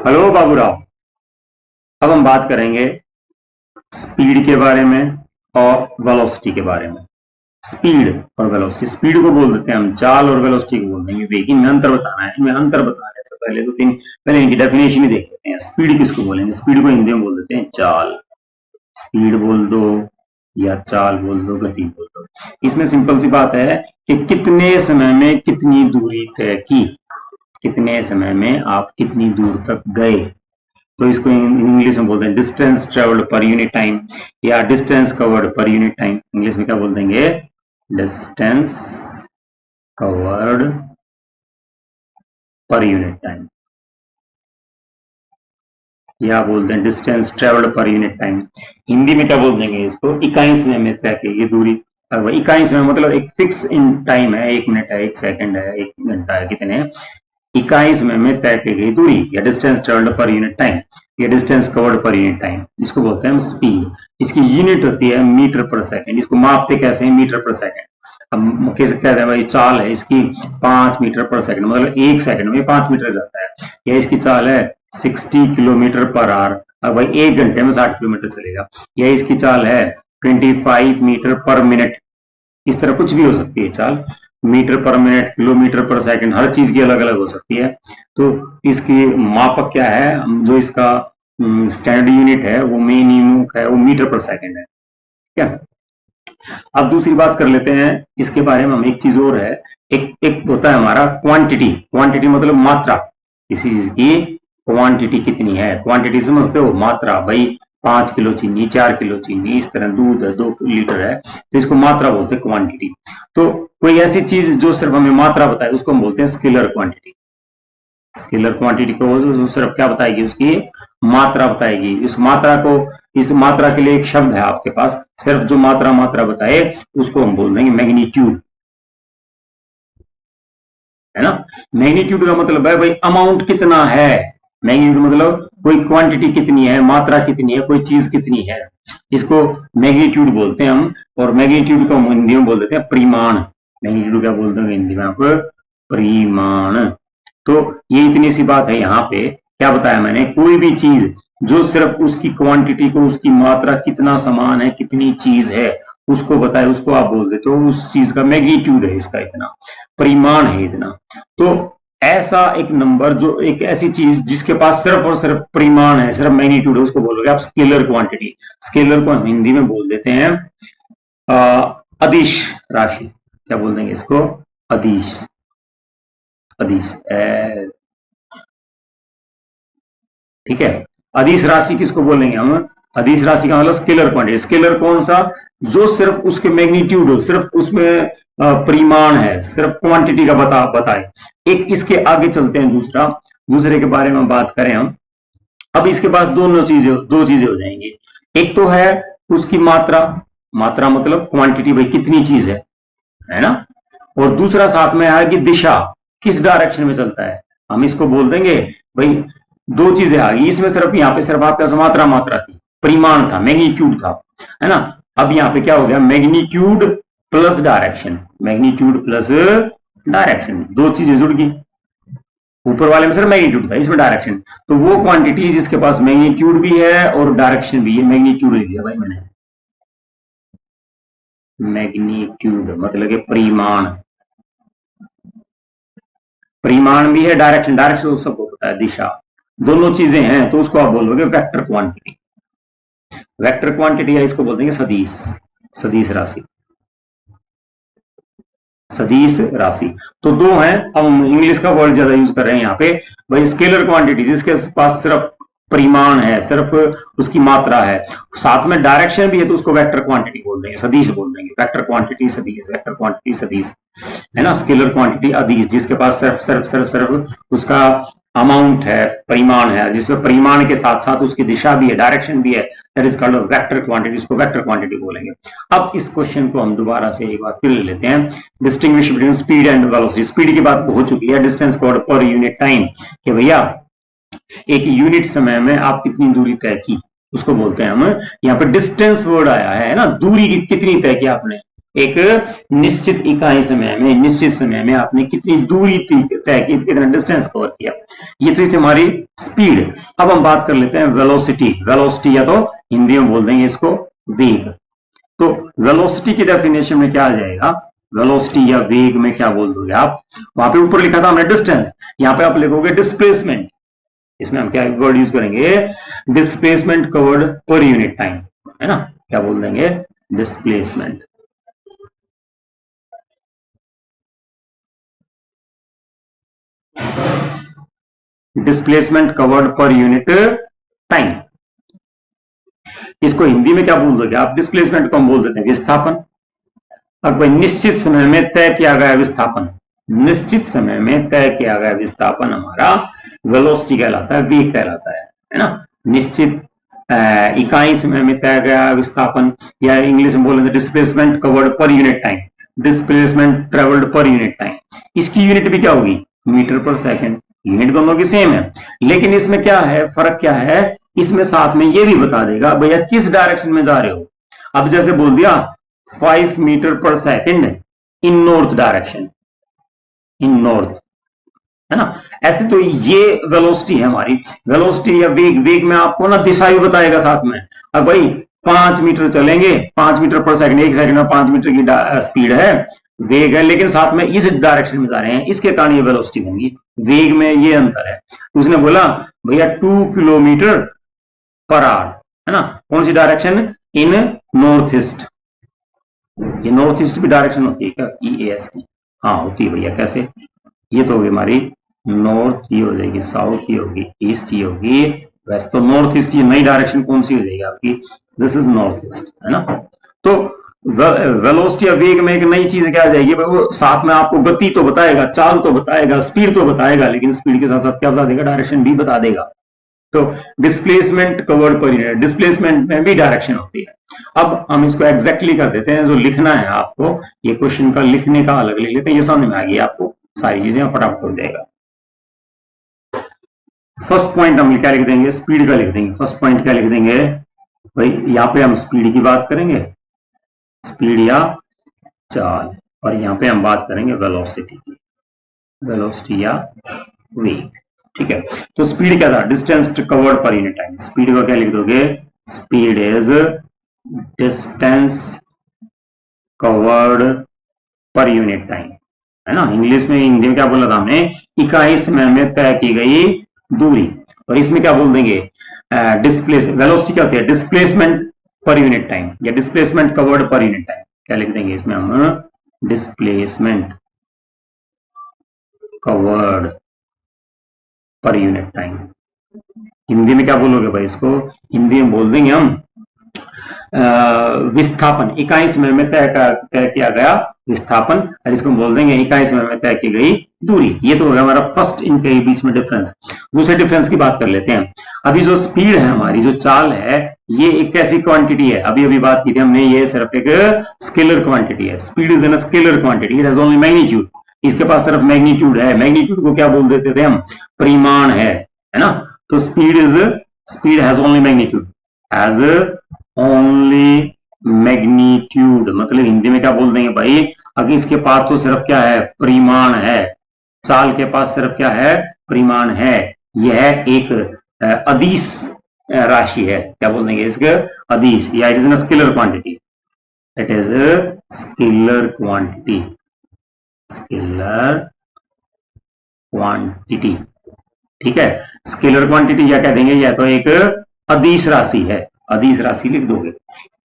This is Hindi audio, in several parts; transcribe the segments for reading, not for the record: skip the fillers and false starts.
हेलो बाबूराव। अब हम बात करेंगे स्पीड के बारे में और वेलोसिटी के बारे में। स्पीड और वेलोसिटी, स्पीड को बोल देते हैं हम चाल और वेलोसिटी को बोल देंगे वेग। इनमें अंतर बताना है। इनमें अंतर बताने से पहले पहले इनकी डेफिनेशन ही देख लेते हैं। स्पीड किसको बोलेंगे? स्पीड को हिंदी में बोल देते हैं चाल। स्पीड बोल दो या चाल बोल दो, गति बोल दो। इसमें सिंपल सी बात है कि कितने समय में कितनी दूरी तय की, कितने समय में आप कितनी दूर तक गए। तो इसको इंग्लिश में बोलते हैं distance travelled per unit time या distance covered per unit time. English में क्या बोल देंगे? Distance covered per unit time, या बोलते हैं distance travelled per unit time. Hindi में क्या बोल देंगे इसको? इकाई समय में तय की गई दूरी। इकाई समय मतलब एक फिक्स इन टाइम है, 1 मिनट है, 1 सेकंड है, 1 घंटा है, कितने इकाई समय में तय की गई दूरी या distance travelled per unit time या distance covered per unit time, इसको बोलते हैं हम स्पीड। इसकी यूनिट होती है मीटर पर सेकंड। इसको मापते कैसे हैं? मीटर पर सेकंड। हम कह सकते हैं भाई चाल है इसकी 5 मीटर पर सेकंड, मतलब 1 सेकंड में 5 मीटर जाता है। या इसकी चाल है 60 किलोमीटर पर आवर, अब भाई 1 घंटे में 60 किलोमीटर चलेगा। या इसकी चाल है 25 मीटर पर मिनट। इस तरह कुछ भी हो सकती है चाल। मीटर पर मिनट, किलोमीटर पर सेकंड, हर चीज की अलग अलग हो सकती है। तो इसकी मापक क्या है? जो इसका स्टैंडर्ड यूनिट है वो मेन यूनिट है वो मीटर पर सेकंड है। क्या? अब दूसरी बात कर लेते हैं इसके बारे में हम। एक चीज और है, एक एक होता है हमारा क्वांटिटी। क्वांटिटी मतलब मात्रा। किसी चीज की क्वांटिटी कितनी है? क्वांटिटी समझते हो? मात्रा। भाई 5 किलो चीनी, 4 किलो चीनी, इस तरह दूध है 2 लीटर है, तो इसको मात्रा बोलते हैं क्वांटिटी। तो कोई ऐसी चीज जो सिर्फ हमें मात्रा बताए उसको हम बोलते हैं स्केलर क्वांटिटी। स्केलर क्वांटिटी को सिर्फ क्या बताएगी? उसकी मात्रा बताएगी। इस मात्रा को, इस मात्रा के लिए एक शब्द है आपके पास, सिर्फ जो मात्रा मात्रा बताए उसको हम बोल देंगे मैग्नीट्यूड, है ना। मैग्नीट्यूड का मतलब है भाई अमाउंट कितना है। मैग्नीट्यूड मतलब कोई क्वांटिटी कितनी है, मात्रा कितनी है, कोई चीज कितनी है, इसको मैग्नीट्यूड बोलते हैं हम। और मैग्नीट्यूड को हम हिंदी में बोल देते हैं परिमाण। मैग्नीट्यूड क्या बोलते हैं हिंदी में? आप परिमाण। तो ये इतनी सी बात है। यहाँ पे क्या बताया मैंने? कोई भी चीज जो सिर्फ उसकी क्वांटिटी को, उसकी मात्रा कितना समान है, कितनी चीज है उसको बताए, उसको आप बोल देते हो उस चीज का मैग्नीट्यूड है, इसका इतना परिमाण है, इतना। तो ऐसा एक नंबर, जो एक ऐसी चीज जिसके पास सिर्फ और सिर्फ परिमाण है, सिर्फ मैग्नीट्यूड है, उसको बोलोगे आप स्केलर क्वांटिटी। स्केलर को हम हिंदी में बोल देते हैं अदिश राशि। क्या बोल देंगे इसको? अदिश। अदिश, ठीक है। अदिश राशि किसको बोलेंगे हम? अदिश राशि का मतलब स्केलर क्वांटिटी। स्केलर कौन सा? जो सिर्फ उसके मैग्नीट्यूड हो, सिर्फ उसमें परिमाण है, सिर्फ क्वांटिटी का बताए। एक इसके आगे चलते हैं, दूसरे के बारे में बात करें हम। अब इसके पास दो चीजें हो जाएंगी। एक तो है उसकी मात्रा। मात्रा मतलब क्वांटिटी, भाई कितनी चीज है ना। और दूसरा साथ में आएगी दिशा, किस डायरेक्शन में चलता है। हम इसको बोल देंगे भाई दो चीजें आ गई इसमें। सिर्फ यहाँ पे सिर्फ आपके मात्रा मात्रा थी, परिमाण था, मैग्नीट्यूड था, है ना। अब यहाँ पे क्या हो गया? Magnitude plus direction. Magnitude plus direction, दो चीजें जुड़ गई। ऊपर वाले में सिर्फ मैग्नीट्यूड था, इसमें डायरेक्शन। तो वो क्वांटिटी जिसके पास मैग्नीट्यूड भी है और डायरेक्शन भी है, मैग्नीट्यूड लिख दिया भाई मैंने। मैग्नीट्यूड मतलब कि परिमाण। परिमाण भी है, डायरेक्शन, डायरेक्शन तो सबको पता है, दिशा। दोनों चीजें हैं तो उसको आप बोलोगे वेक्टर क्वांटिटी। वेक्टर क्वांटिटी है, इसको बोल देंगे सदिश। सदिश राशि। सदिश राशि। तो दो हैं। अब हम इंग्लिश का वर्ड ज्यादा यूज कर रहे हैं यहाँ पे। भाई स्केलर क्वांटिटी जिसके पास सिर्फ परिमाण है, सिर्फ उसकी मात्रा है, साथ में डायरेक्शन भी है, तो उसको वेक्टर क्वांटिटी बोल देंगे, सदिश बोल देंगे। वेक्टर क्वांटिटी सदिश, वेक्टर क्वांटिटी सदिश, है ना। स्केलर क्वांटिटी अदिश, जिसके पास सिर्फ सिर्फ सिर्फ सिर्फ उसका अमाउंट है, परिमाण है, जिसमें परिमाण के साथ साथ उसकी दिशा भी है, डायरेक्शन भी है, that is called vector quantity. इसको वेक्टर क्वांटिटी बोलेंगे। अब इस क्वेश्चन को हम दोबारा से एक बार फिर ले लेते हैं। Distinguish between speed and velocity. Speed की बात हो चुकी है, distance covered per unit time, कि भैया एक यूनिट समय में आप कितनी दूरी तय की, उसको बोलते हैं हम। यहाँ पे डिस्टेंस वर्ड आया है ना, दूरी कितनी तय की आपने, एक निश्चित इकाई समय में, निश्चित समय में आपने कितनी दूरी तय की, कितना डिस्टेंस कवर किया। ये तो थी हमारी स्पीड। अब हम बात कर लेते हैं वेलोसिटी। वेलोसिटी या तो हिंदी में बोल देंगे इसको वेग। तो वेलोसिटी की डेफिनेशन में क्या आ जाएगा, वेलोसिटी या वेग में क्या बोल दोगे आप, वहां पे ऊपर लिखा था हमने डिस्टेंस, यहां पे आप लिखोगे डिस्प्लेसमेंट। इसमें हम क्या वर्ड यूज करेंगे, displacement covered per unit time, है ना, क्या बोल देंगे, displacement. Displacement covered per unit time. इसको हिंदी में क्या बोल दोगे आप, डिस्प्लेसमेंट को हम बोल देते हैं विस्थापन। अब भाई निश्चित समय में तय किया गया विस्थापन, निश्चित समय में तय किया गया विस्थापन हमारा वेलोसिटी कहलाता है, वेग कहलाता है ना। निश्चित इकाई समय में तय गया विस्थापन, या इंग्लिश में बोलेंगे displacement covered per unit time, displacement travelled per unit time. इसकी यूनिट भी क्या होगी, मीटर पर सेकेंड। यूनिट दोनों की सेम है, लेकिन इसमें क्या है, फर्क क्या है, इसमें साथ में ये भी बता देगा भैया किस डायरेक्शन में जा रहे हो। अब जैसे बोल दिया 5 मीटर पर second in north direction, in north, है ना। ऐसे तो ये वेलोसिटी है हमारी, वेलोसिटी या वेग, वेग में आपको ना दिशा भी बताएगा साथ में। अब भाई 5 मीटर चलेंगे, 5 मीटर पर सेकंड, एक सेकंड में 5 मीटर की स्पीड है, वेग है, लेकिन साथ में इस डायरेक्शन में जा रहे हैं, इसके कारण ये वेलोसिटी बनेगी। वेग में ये अंतर है। उसने बोला भैया 2 किलोमीटर पर आवर, है ना, कौन सी डायरेक्शन, इन नॉर्थ ईस्ट। ये नॉर्थ ईस्ट की डायरेक्शन होती है क्या, EAST, हाँ होती है भैया। कैसे, ये तो होगी हमारी नॉर्थ, ये हो जाएगी साउथ, ये होगी ईस्ट, ये होगी वेस्ट। तो नॉर्थ ईस्ट ये नई डायरेक्शन कौन सी हो जाएगी आपकी, दिस इज नॉर्थ ईस्ट, है ना। तो वेलोसिटी या वेग में एक नई चीज क्या आ जाएगी, वो साथ में आपको गति तो बताएगा, चाल तो बताएगा, स्पीड तो बताएगा, लेकिन स्पीड के साथ साथ क्या बता देगा, डायरेक्शन भी बता देगा। तो displacement covered per unit, displacement में भी डायरेक्शन होती है। अब हम इसको एग्जैक्टली कर देते हैं, जो लिखना है आपको, ये क्वेश्चन का लिखने का अलग लिख लेते हैं, ये समझ में आ गई आपको सारी चीजें, फटाफट हो जाएगा। फर्स्ट पॉइंट हम क्या लिख देंगे, स्पीड का लिख देंगे। फर्स्ट पॉइंट क्या लिख देंगे भाई, यहां पे हम स्पीड की बात करेंगे, स्पीड या चाल, और यहां पे हम बात करेंगे वेलोसिटी की, वेलोसिटी या वेग, ठीक है। तो स्पीड क्या था, distance covered per unit time. Speed का क्या लिख दोगे, speed is distance covered per unit time, है ना। इंग्लिश में, हिंदी में क्या बोला था हमने, इकाई समय में तय की गई दूरी। और इसमें क्या बोल देंगे, डिस्प्लेस, वेलोसिटी क्या होती है, डिस्प्लेसमेंट पर यूनिट टाइम या displacement covered per unit time. क्या लिख देंगे इसमें हम, displacement covered per unit time. Hindi में क्या बोलोगे भाई इसको, हिंदी में बोल देंगे हम विस्थापन, इकाई समय में तय किया गया विस्थापन, और इसको बोल देंगे इकाई समय में तय की गई दूरी। ये तो होगा हमारा फर्स्ट, इनके बीच में डिफरेंस। दूसरे डिफरेंस की बात कर लेते हैं। अभी जो स्पीड है हमारी, जो चाल है, ये एक कैसी क्वांटिटी है, अभी अभी बात की थी हमने, ये सिर्फ एक स्केलर क्वांटिटी है। Speed is an scalar quantity, it has only magnitude. इसके पास सिर्फ मैग्नीट्यूड है। मैग्नीट्यूड को क्या बोल देते थे हम, परिमाण है ना। तो speed has only magnitude, has only magnitude, मतलब हिंदी में क्या बोल देंगे भाई, अगर इसके पास तो सिर्फ क्या है, परिमाण है। चाल के पास सिर्फ क्या है, परिमाण है। यह एक अदिश राशि है, क्या बोल देंगे इसके, अदिश, या it is an scalar quantity, it is scalar quantity, scalar quantity, ठीक है। स्केलर क्वांटिटी क्या कह देंगे, यह तो एक अदिश राशि है, अदिश राशि लिख दोगे।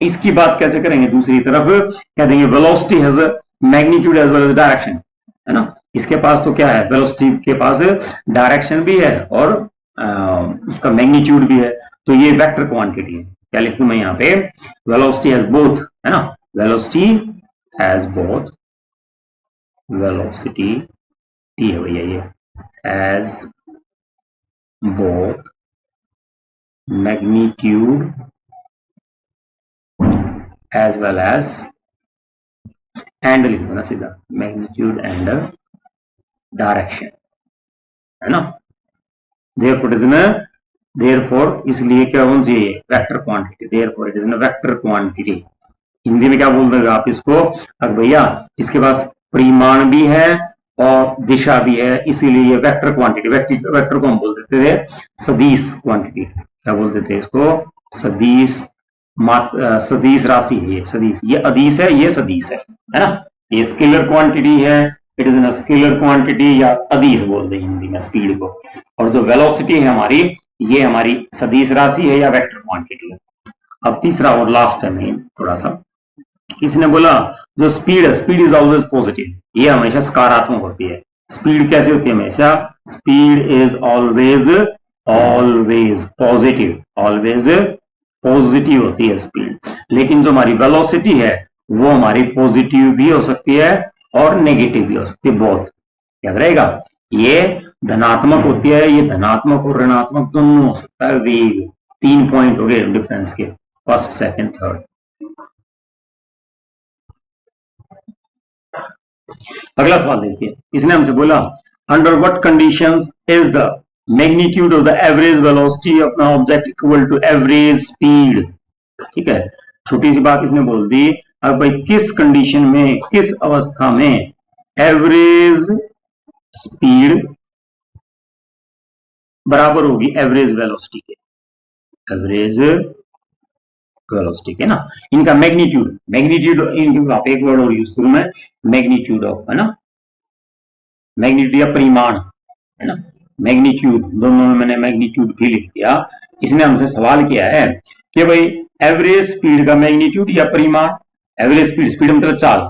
इसकी बात कैसे करेंगे, दूसरी तरफ कह देंगे velocity has magnitude as well as direction, है ना। इसके पास तो क्या है, वेलोसिटी के पास डायरेक्शन भी है और उसका मैग्नीट्यूड भी है। तो ये वेक्टर क्वांटिटी है। क्या लिखूं मैं यहाँ पे, वेलोसिटी हैज बोथ, है ना, velocity has both, velocity T है भैया, ये has both magnitude as well as, and लिख देना सीधा, मैग्नीट्यूड एंड डायरेक्शन, है ना। देयरफॉर इज न, देयरफॉर इसलिए क्या होना चाहिए, vector quantity, therefore it is न वेक्टर क्वांटिटी, हिंदी में क्या बोल दोगे आप इसको? अब भैया इसके पास परिमाण भी है और दिशा भी है, इसीलिए ये वेक्टर क्वांटिटी, वेक्टर को हम बोल देते थे सदिश क्वांटिटी। क्या बोलते थे इसको? सदिश सदिश राशि है ये, सदिश, ये अदिश है, ये सदिश है ना? ये स्केलर क्वांटिटी है, it is an scalar quantity, या अदिश बोल दें हिंदी में स्पीड को। और जो वेलोसिटी है हमारी, ये हमारी सदिश राशि है या वेक्टर क्वांटिटी है। अब तीसरा और लास्ट है मेन थोड़ा सा, किसी बोला जो स्पीड है, स्पीड इज ऑलवेज पॉजिटिव, ये हमेशा सकारात्मक होती है। स्पीड कैसे होती है? हमेशा speed is always always positive, always positive होती है स्पीड। लेकिन जो हमारी वेलोसिटी है वो हमारी पॉजिटिव भी हो सकती है और नेगेटिव भी हो सकती है, बहुत याद रहेगा। ये धनात्मक होती है, ये धनात्मक और ऋणात्मक दोनों हो सकता है वेग। 3 पॉइंट हो गए डिफरेंस के, फर्स्ट सेकंड थर्ड। अगला सवाल देखिए, इसने हमसे बोला under what conditions is the magnitude of the average velocity of an object equal to average speed. ठीक है, छोटी सी बात इसने बोल दी। अब भाई किस कंडीशन में, किस अवस्था में एवरेज स्पीड बराबर होगी एवरेज वेलोसिटी के? एवरेज वेलोसिटी के ना, इनका मैग्नीट्यूड, मैग्नीट्यूड आप एक वर्ड और यूज करूं मैं, मैग्नीट्यूड ऑफ, है ना, मैग्नीट्यूड या परिमाण, है ना, मैग्नीट्यूड, दोनों में मैंने मैग्नीट्यूड भी लिख दिया। इसने हमसे सवाल किया है कि भाई एवरेज स्पीड का मैग्नीट्यूड या परिमाण, एवरेज स्पीड, स्पीड मतलब चाल,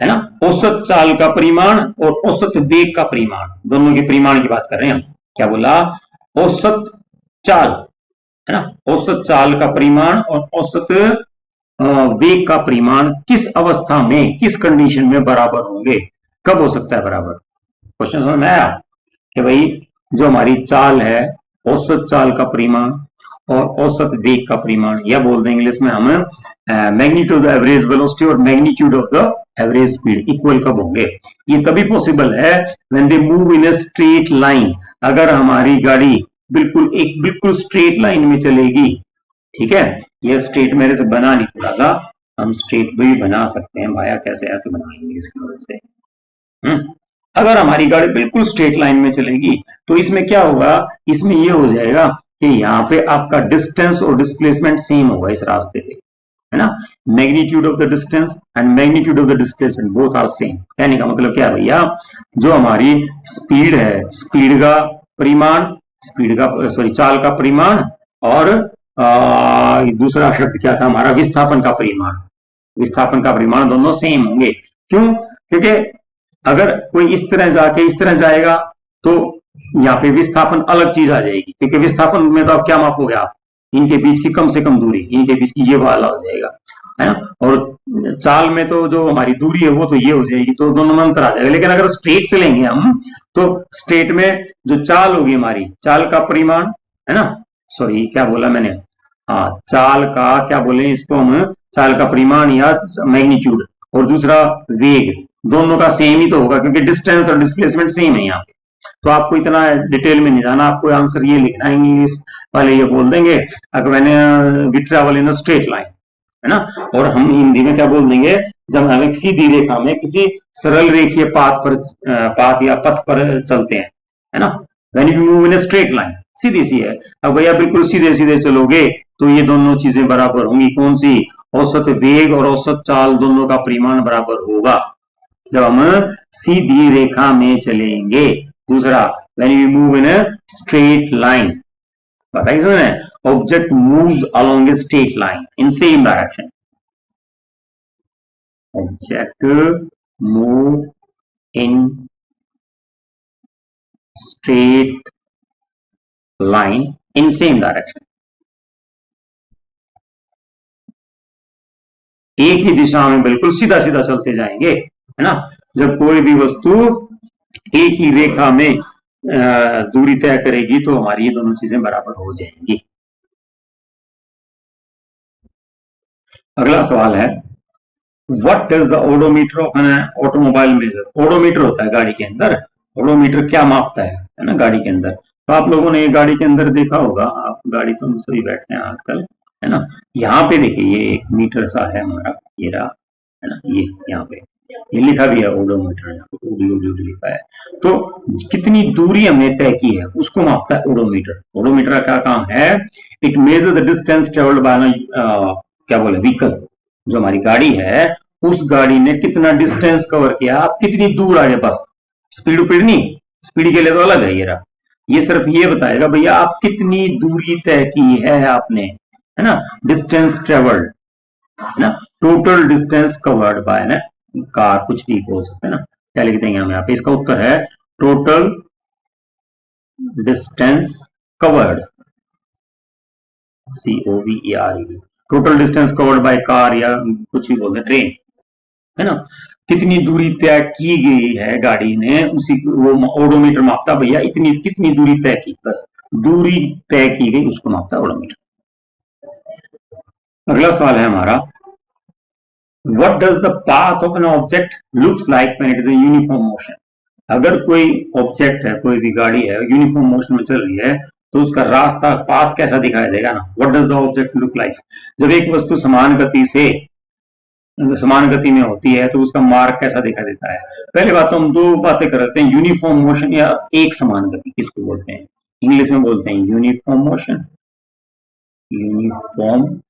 है ना, औसत चाल का परिमाण और औसत वेग का परिमाण, दोनों के परिमाण की बात कर रहे हैं हम। क्या बोला? औसत चाल, है ना, औसत चाल का परिमाण और औसत वेग का परिमाण किस अवस्था में, किस कंडीशन में बराबर होंगे, कब हो सकता है बराबर? क्वेश्चन समझ में आया कि भाई जो हमारी चाल है, औसत चाल का परिमाण और औसत वेग का परिमाण, या बोल दें इंग्लिश में हम magnitude of the average velocity और magnitude of the average speed equal कब होंगे? ये तभी पॉसिबल है when they move in a straight line, अगर हमारी गाड़ी बिल्कुल स्ट्रेट लाइन में चलेगी। ठीक है, ये स्ट्रेट मेरे से बना नहीं, थोड़ा सा हम स्ट्रेट भी बना सकते हैं भाया, कैसे ऐसे बनाएंगे इसकी वजह से। अगर हमारी गाड़ी बिल्कुल स्ट्रेट लाइन में चलेगी तो इसमें क्या होगा, इसमें ये हो जाएगा कि यहाँ पे आपका डिस्टेंस और डिस्प्लेसमेंट सेम होगा इस रास्ते पे, है ना, magnitude of the distance and magnitude of the displacement both are same. कहने का मतलब क्या है भैया, जो हमारी स्पीड है, स्पीड का परिमाण, स्पीड का सॉरी चाल का परिमाण, और दूसरा शब्द क्या था हमारा, विस्थापन का परिमाण, विस्थापन का परिमाण दोनों सेम होंगे। क्यों? क्योंकि अगर कोई इस तरह जाके इस तरह जाएगा तो यहाँ पे विस्थापन अलग चीज आ जाएगी, क्योंकि विस्थापन में तो आप क्या मापोगे, आप इनके बीच की कम से कम दूरी, इनके बीच की ये वाला हो जाएगा, है ना, और चाल में तो जो हमारी दूरी है वो तो ये हो जाएगी, तो दोनों में अंतर आ जाएगा। लेकिन अगर स्ट्रेट चलेंगे हम तो स्ट्रेट में जो चाल होगी हमारी, चाल का परिमाण, है ना, सॉरी क्या बोला मैंने, हाँ चाल का क्या बोले इसको हम, चाल का परिमाण या मैग्नीट्यूड, और दूसरा वेग, दोनों का सेम ही तो होगा क्योंकि डिस्टेंस और डिस्प्लेसमेंट सेम है यहाँ पे। तो आपको इतना डिटेल में नहीं जाना, आपको आंसर ये लिखना है, इंग्लिश वाले ये बोल देंगे अगर मैंने we travel in straight line, है ना, और हम हिंदी में क्या बोल देंगे, जब हम एक सीधी रेखा में किसी सरल रेखीय पाथ या पथ पर चलते हैं, है ना, when you move in straight line, सीधी सी है। अब भैया बिल्कुल सीधे सीधे चलोगे तो ये दोनों चीजें बराबर होंगी, कौन सी, औसत वेग और औसत चाल दोनों का परिमाण बराबर होगा जब हम सीधी रेखा में चलेंगे। दूसरा, when you move in a straight line, बताइए समझ, object moves along A straight line in same direction, object move in straight line in same direction, एक ही दिशा में बिल्कुल सीधा सीधा चलते जाएंगे, है ना। जब कोई भी वस्तु एक ही रेखा में दूरी तय करेगी तो हमारी ये दोनों चीजें बराबर हो जाएंगी। अगला सवाल है, what is the odometer of an automobile measure? Odometer होता है गाड़ी के अंदर, ओडोमीटर क्या मापता है ना गाड़ी के अंदर। तो आप लोगों ने गाड़ी के अंदर देखा होगा, आप गाड़ी तो सभी बैठते हैं आजकल, है ना, यहाँ पे देखिए ये एक मीटर सा है हमारा, ये रहा, है ना, ये यहाँ पे ये लिखा भी है ओडोमीटर, ओडी लिखा है। तो कितनी दूरी हमने तय की है उसको मापता है ओडोमीटर। ओडोमीटर का क्या काम है? It measure the distance travelled by क्या बोले व्हीकल, जो हमारी गाड़ी है उस गाड़ी ने कितना डिस्टेंस कवर किया, आप कितनी दूर आगे, बस स्पीड उपीड नहीं, स्पीड के लिए तो अलग है ये रहा, ये सिर्फ ये बताएगा भैया आप कितनी दूरी तय की है आपने, है ना, डिस्टेंस ट्रेवल्ड, है ना, टोटल डिस्टेंस कवर्ड बाय ना कार, कुछ भी बोल सकते हैं ना, क्या लिख देंगे हम यहाँ पे, इसका उत्तर है total distance covered, COVERED, total distance covered by car या कुछ भी बोलते हैं, ट्रेन, है ना, कितनी दूरी तय की गई है गाड़ी ने, उसी वो ओडोमीटर मापता भैया इतनी कितनी दूरी तय की, बस दूरी तय की गई उसको मापता है ओडोमीटर। अगला सवाल है हमारा, what does the path of an object looks like when it is in uniform motion? अगर कोई ऑब्जेक्ट है, कोई भी गाड़ी है यूनिफॉर्म मोशन में चल रही है तो उसका रास्ता, पाथ कैसा दिखाई देगा ना, what does the object look like? जब एक वस्तु समान गति में होती है तो उसका मार्ग कैसा दिखाई देता है? पहले बात तो हम दो बातें करते हैं, यूनिफॉर्म मोशन या एक समान गति किसको बोलते हैं? इंग्लिश में बोलते हैं यूनिफॉर्म मोशन, यूनिफॉर्म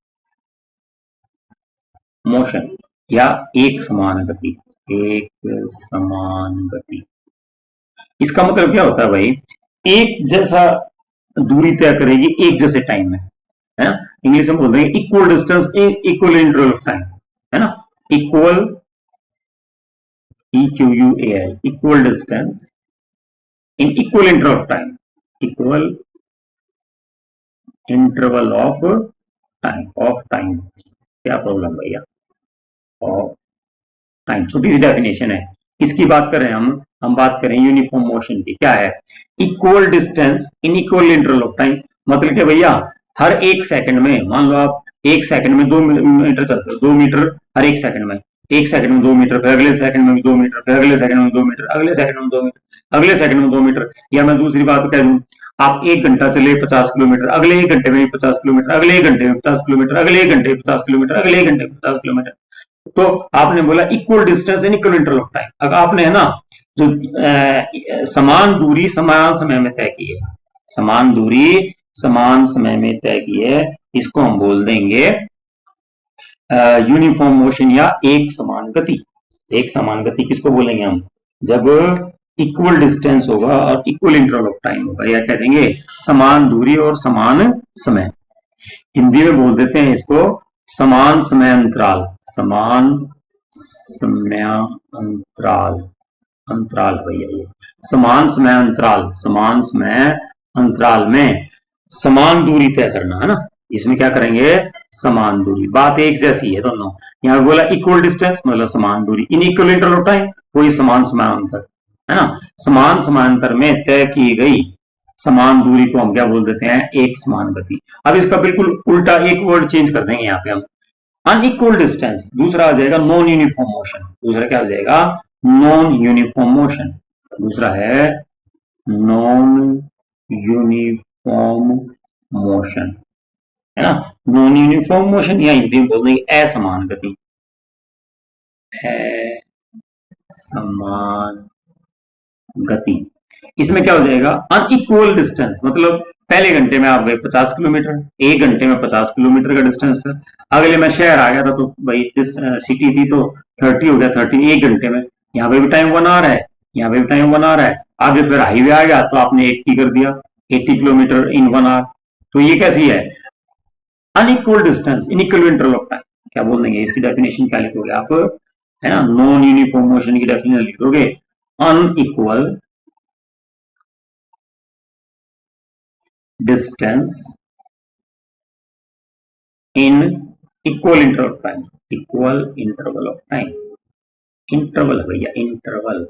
मोशन या एक समान गति, एक समान गति। इसका मतलब क्या होता है भाई, एक जैसा दूरी तय करेगी एक जैसे टाइम में, है ना, इंग्लिश में बोलते हैं equal distance in equal interval of time, है ना, equal EQUAL, equal distance in equal interval of time, equal interval of time, क्या प्रॉब्लम भैया, ऑफ टाइम, छोटी सी डेफिनेशन है, इसकी बात करें हम बात करें यूनिफॉर्म मोशन की, क्या है? Equal distance in equal interval of time, मतलब कि भैया हर एक सेकंड में, मान लो आप एक सेकंड में 2 मीटर चलते हो, 2 मीटर हर एक सेकंड में, एक सेकंड में 2 मीटर, फिर अगले सेकंड में 2 मीटर, फिर अगले सेकंड में 2 मीटर, अगले सेकंड में 2 मीटर, अगले सेकंड में 2 मीटर, या मैं दूसरी बात कह दूं, आप 1 घंटा चले 50 किलोमीटर, अगले 1 घंटे में 50 किलोमीटर, अगले 1 घंटे में 50 किलोमीटर, अगले 1 घंटे में 50 किलोमीटर, अगले 1 घंटे में 50 किलोमीटर। तो आपने बोला equal distance in equal interval of time, अगर आपने, है ना, जो समान दूरी समान समय में तय की है, समान दूरी समान समय में तय की है, इसको हम बोल देंगे यूनिफॉर्म मोशन या एक समान गति। एक समान गति किसको बोलेंगे हम? जब इक्वल डिस्टेंस होगा और इक्वल इंटरवल ऑफ टाइम होगा, या कह देंगे समान दूरी और समान समय। हिंदी में बोल देते हैं इसको समान समय अंतराल, समान समय अंतराल भैया, ये समान समय अंतराल, समान समय अंतराल में समान दूरी तय करना, है ना, इसमें क्या करेंगे, समान दूरी, बात एक जैसी है दोनों, यहां बोला इक्वल डिस्टेंस मतलब समान दूरी, in equal interval of time कोई समान समांतर, है ना, समान समांतर में तय की गई समान दूरी को हम क्या बोल देते हैं, एक समान गति। अब इसका बिल्कुल उल्टा एक वर्ड चेंज कर देंगे यहाँ पे हम, अनइक्वल डिस्टेंस, दूसरा आ जाएगा नॉन यूनिफॉर्म मोशन, दूसरा क्या हो जाएगा, नॉन यूनिफॉर्म मोशन, दूसरा है नॉन यूनिफॉर्म मोशन, है ना, नॉन यूनिफॉर्म मोशन या हिंदी में बोल देंगे असमान गति, असमान गति। इसमें क्या हो जाएगा, अनइक्वल डिस्टेंस, मतलब पहले घंटे में आप गए 50 किलोमीटर, एक घंटे में 50 किलोमीटर का डिस्टेंस था, अगले में शहर आ गया था तो भाई सिटी थी तो 30 हो गया, 30 एक घंटे में, यहाँ पे भी टाइम 1 आवर है, यहाँ पे भी टाइम 1 आवर है, आगे फिर हाईवे आ गया तो आपने 80 कर दिया, 80 किलोमीटर इन 1 आवर, तो ये कैसी है, unequal distance in equal interval of time. क्या बोल देंगे, इसकी डेफिनेशन क्या लिखोगे आप, है ना, नॉन यूनिफॉर्म मोशन की डेफिनेशन लिखोगे unequal distance in equal interval of time, equal interval of time, interval भैया इंटरवल,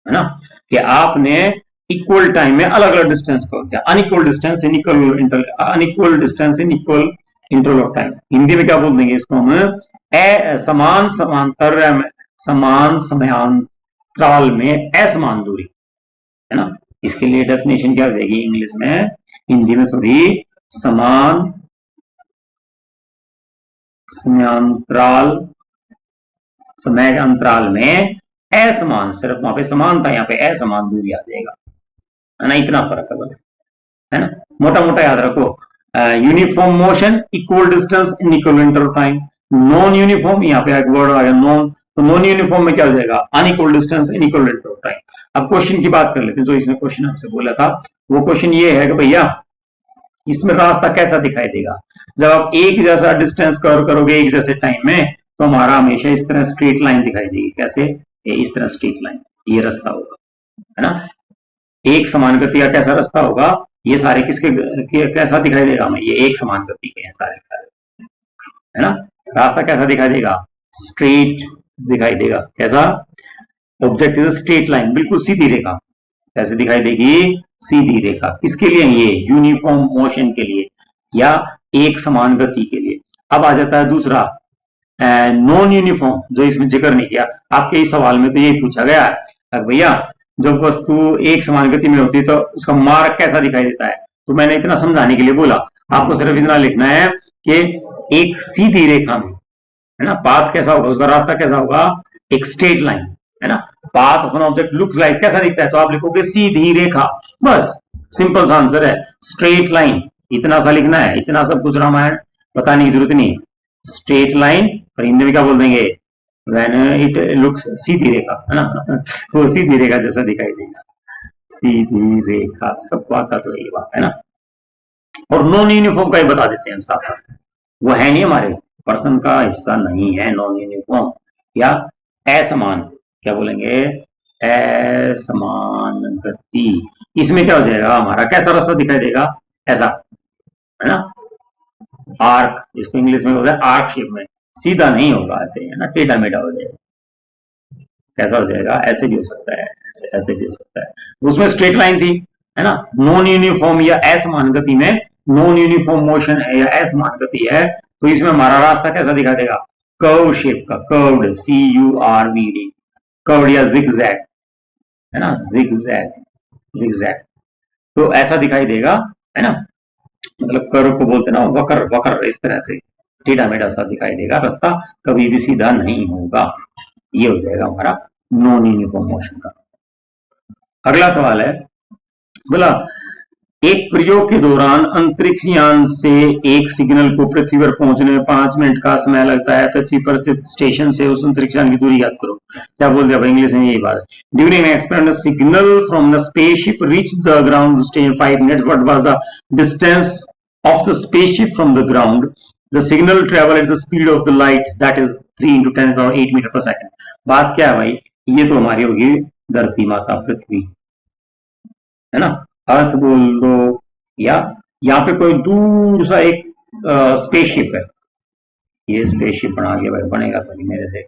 है ना, कि आपने इक्वल टाइम में अलग अलग डिस्टेंस कवर किया, unequal distance in equal unequal distance in equal interval of time. Hindi में क्या बोल देंगे इसको हम, समान समांतर समान समयांतराल में असमान दूरी, है ना, इसके लिए डेफिनेशन क्या हो जाएगी इंग्लिश में, हिंदी में सॉरी, समान समय अंतराल में असमान, सिर्फ वहां पे समान था, यहाँ पे असमान दूरी आ जाएगा, है ना, इतना फर्क है बस, है ना, मोटा मोटा याद रखो। Uniform motion, equal distance in equal interval time. Non uniform, यहाँ पे एक वर्ड आ गया नॉन, तो नॉन यूनिफॉर्म में क्या हो जाएगा, unequal distance in equal interval time. अब क्वेश्चन की बात कर लेते हैं, जो इसने क्वेश्चन हमसे बोला था, वो क्वेश्चन ये है कि भैया इसमें रास्ता कैसा दिखाई देगा, जब आप एक जैसा डिस्टेंस कवर करोगे एक जैसे टाइम में, तो हमारा हमेशा इस तरह स्ट्रेट लाइन दिखाई देगी। कैसे, इस तरह स्ट्रेट लाइन, ये रास्ता होगा, है ना। एक समान गति का कैसा रास्ता होगा, ये सारे किसके कैसा दिखाई देगा हमें, ये एक समान गति के हैं सारे सारे, है ना। रास्ता कैसा दिखाई देगा, स्ट्रेट दिखाई देगा। कैसा, ऑब्जेक्ट इज स्ट्रेट लाइन, बिल्कुल सीधी रेखा। कैसे दिखाई देगी, सीधी रेखा। किसके लिए, ये यूनिफॉर्म मोशन के लिए या एक समान गति के लिए। अब आ जाता है दूसरा, नॉन यूनिफॉर्म, जो इसमें जिक्र नहीं किया आपके इस सवाल में, तो ये पूछा गया है भैया जब वस्तु एक समान गति में होती है तो उसका मार्ग कैसा दिखाई देता है। तो मैंने इतना समझाने के लिए बोला, आपको सिर्फ इतना लिखना है कि एक सीधी रेखा में, है ना, पाथ कैसा होगा, उसका रास्ता कैसा होगा, एक स्ट्रेट लाइन, है ना। Path of an object looks like, कैसा दिखता है, तो आप लिखोगे सीधी रेखा, बस सिंपल सा आंसर है, स्ट्रेट लाइन। इतना सा लिखना है, इतना सब कुछ रामायण बताने की जरूरत नहीं। स्ट्रेट लाइन, और हिंदी में क्या बोल देंगे, व्हेन इट लुक्स, सीधी रेखा, है ना, वो सीधी रेखा जैसा दिखाई देगा, सीधी रेखा, सबको आता तो ये बात है ना। और नॉन यूनिफॉर्म का ही बता देते हैं हम साथ साथ, वो है नहीं हमारे पर्सन का हिस्सा नहीं है नॉन यूनिफॉर्म, या असमान, क्या बोलेंगे, असमान गति। इसमें क्या हो जाएगा, हमारा कैसा रास्ता दिखाई देगा, ऐसा, है ना, आर्क, इसको इंग्लिश में होता है आर्क शेप में, सीधा नहीं होगा ऐसे, है ना, टेढ़ा मेढ़ा हो जाएगा। कैसा हो जाएगा, ऐसे भी हो सकता है, ऐसे भी हो सकता है। उसमें स्ट्रेट लाइन थी, है ना। नॉन यूनिफॉर्म या असमान गति में, नॉन यूनिफॉर्म मोशन है या असमान गति है, तो इसमें हमारा रास्ता कैसा दिखा देगा, कर्व शेप का, कर्व्ड, CURVD, कर्व्ड या जिगजैग, है ना, जिगजैग, जिगजैग, तो ऐसा दिखाई देगा, है ना। मतलब कर्व को बोलते हैं ना, वक्र वक्र, इस तरह से टेढ़ा मेढ़ा सा दिखाई देगा रास्ता, कभी भी सीधा नहीं होगा। ये हो जाएगा हमारा नॉन यूनिफॉर्म मोशन का। अगला सवाल है, बोला एक प्रयोग के दौरान अंतरिक्ष यान से एक सिग्नल को पृथ्वी पर पहुंचने में 5 मिनट का समय लगता है, पृथ्वी पर स्थित स्टेशन से उस अंतरिक्ष यान की दूरी याद करो। क्या बोल दिया भाई, इंग्लिश में यही बात है। During experiment signal from the spaceship reach the ground station 5 minutes, what was the distance of the spaceship from the ground? The signal travel at the speed of the light, that is 3 into 10 power 8 metre पर सेकंड। बात क्या है भाई, ये तो हमारी होगी धरती माता पृथ्वी, है ना, अर्थ बोल दो, या यहाँ पे कोई दूर सा एक स्पेसशिप है, ये स्पेसशिप बना के भाई, बनेगा तो नहीं मेरे से,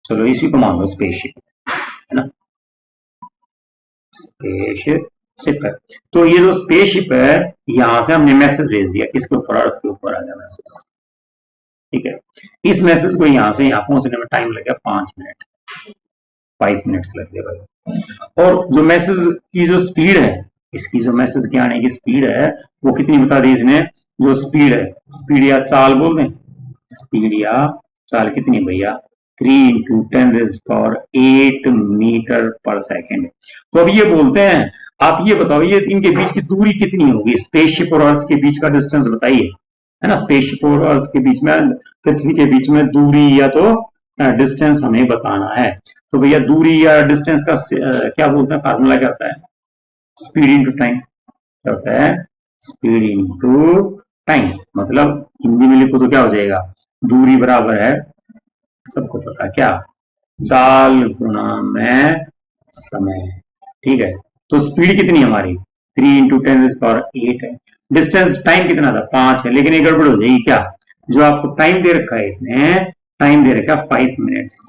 चलो इसी को मान लो स्पेसशिप, है ना, स्पेसशिप है। तो ये जो स्पेसशिप है, यहां से हमने मैसेज भेज दिया, किसके ऊपर, अर्थ के ऊपर आ गया मैसेज, ठीक है। इस मैसेज को यहां से यहां पहुंचने में टाइम लग गया 5 मिनट, 5 मिनट्स लग गए भाई। और जो मैसेज की जो स्पीड है, इसकी जो मैसेज के आने की स्पीड है, वो कितनी बता दी इसने, जो स्पीड है, स्पीड या चाल बोल दें, स्पीड या चाल कितनी भैया, 3 into 10⁸ मीटर पर सेकेंड। तो अब ये बोलते हैं, आप ये बताओ, ये इनके बीच की दूरी कितनी होगी, स्पेसशिप और अर्थ के बीच का डिस्टेंस बताइए, है ना। स्पेसशिप और अर्थ के बीच में, पृथ्वी के बीच में दूरी या तो डिस्टेंस हमें बताना है। तो भैया दूरी या डिस्टेंस का क्या बोलते हैं, फार्मूला क्या होता है, स्पीड इंटू टाइम। क्या होता है, स्पीड इंटू टाइम। मतलब हिंदी में लिखो तो क्या हो जाएगा, दूरी बराबर है, सबको पता क्या, चाल गुणा में समय, ठीक है। तो स्पीड कितनी हमारी 3 into 10⁸ है, डिस्टेंस टाइम कितना था 5 है, लेकिन एक गड़बड़ हो जाएगी, क्या, जो आपको टाइम दे रखा है इसमें, टाइम दे रखा है 5 मिनट्स,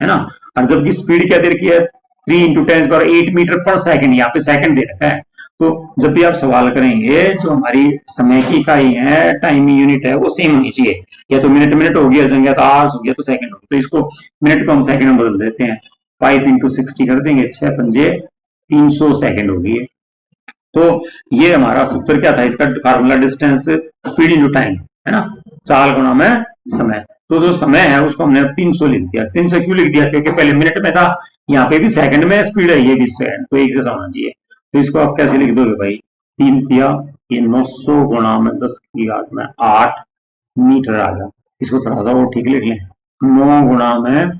है ना, और जबकि स्पीड क्या दे रखी है 3 into 10⁸ मीटर पर सेकंड, यहाँ पे सेकंड दे रखा है। तो जब भी आप सवाल करेंगे, जो हमारी समय की इकाई है, टाइम यूनिट है, वो सेम होनी चाहिए, या तो मिनट मिनट हो गया, या तो आवर्स हो गया, तो सेकंड हो गया। तो इसको मिनट को हम सेकंड में बदल देते हैं, 5 into 60 कर देंगे, 6 पंजे 300 सेकंड होगी। तो ये हमारा सूत्र क्या था, इसका formula distance speed into time, है ना, चाल गुणा में समय। तो जो समय है उसको हमने 300 लिख दिया। 300 क्यों लिख दिया, क्योंकि पहले मिनट में था, यहाँ पे भी सेकंड में स्पीड है, ये भी सेकंड, तो एक जैसा होना चाहिए। तो इसको आप कैसे लिख दोगे भाई, 3 दिया, ये 900 गुणा में 10 की घात में 8 मीटर आ गया। इसको थोड़ा सा और ठीक लिख लें, 9 गुणा में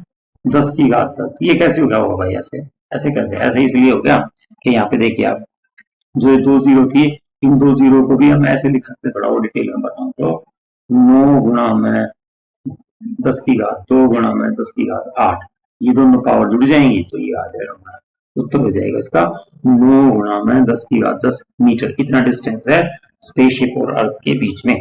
10 की घात 10। ये कैसे हो गया होगा भाई, ऐसे ऐसे कैसे, ऐसे इसलिए हो गया कि यहाँ पे देखिए आप, जो 2 जीरो थी, इन 2 जीरो को भी हम ऐसे लिख सकते हैं, थोड़ा और डिटेल में बताऊं तो 9 गुणा में 10 की घात 2 गुणा में 10 की घात 8, ये दोनों पावर जुड़ जाएंगी तो ये आ जाएगा हमारा उत्तर हो जाएगा इसका 9 गुणा में 10 की घात 10 मीटर। इतना डिस्टेंस है स्पेसशिप और अर्थ के बीच में।